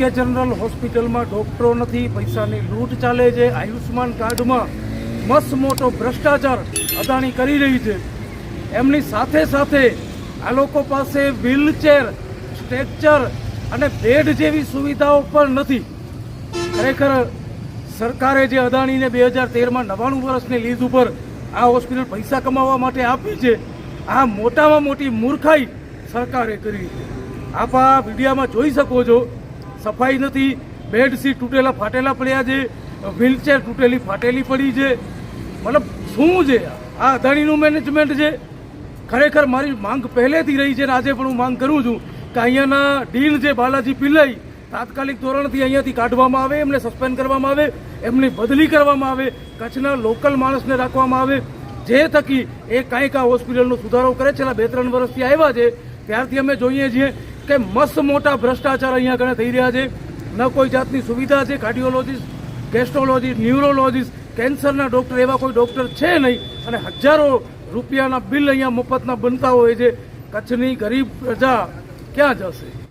Acharya general હોસ્પિટલમાં ડૉક્ટરો નથી, પૈસાની લૂંટ ચાલે છે, આયુષ્માન કાર્ડમાં મસ્ત મોટો ભ્રષ્ટાચાર અદાણી કરી રહી છે. એમની સાથે સાથે આ લોકો પાસે વ્હીલચેર, સ્ટ્રેચર અને બેડ જેવી સુવિધાઓ પણ નથી. ખરેખર સરકારે જે અદાણીને 2013માં 99 વર્ષની લીઝ ઉપર આ હોસ્પિટલ પૈસા કમાવા માટે આપી છે, આ મોટામાં મોટી મૂર્ખાઈ સરકારે કરી છે. આપ આ વિડીયામાં જોઈ શકો છો, સફાઈ નથી, બેડશીટ તૂટેલા ફાટેલા પડ્યા છે, વ્હીલચેર તૂટેલી ફાટેલી પડી છે. મતલબ શું છે આ અદાણીનું મેનેજમેન્ટ છે? ખરેખર મારી માંગ પહેલેથી રહી છે અને આજે પણ હું માંગ કરું છું કે અહીંયાના ડીન જે બાલાજી પિલ્લાઈ તાત્કાલિક ધોરણથી અહીંયાથી કાઢવામાં આવે, એમને સસ્પેન્ડ કરવામાં આવે, એમની બદલી કરવામાં આવે, કચ્છના લોકલ માણસને રાખવામાં આવે, જે થકી એ કાંઈક આ હોસ્પિટલનો સુધારો કરે. છેલ્લા 2-3 વર્ષથી આવ્યા છે ત્યારથી અમે જોઈએ છીએ કે મસ્ત મોટા ભ્રષ્ટાચાર અહીંયા આગળ થઈ રહ્યા છે. ન કોઈ જાતની સુવિધા છે. કાર્ડિયોલોજીસ્ટ, ગેસ્ટ્રોલોજીસ્ટ, ન્યુરોલોજીસ્ટ, કેન્સરના ડૉક્ટર એવા કોઈ ડૉક્ટર છે નહીં અને હજારો રૂપિયાના બિલ અહીંયા મફતના બનતા હોય છે. કચ્છની ગરીબ પ્રજા ક્યાં જશે?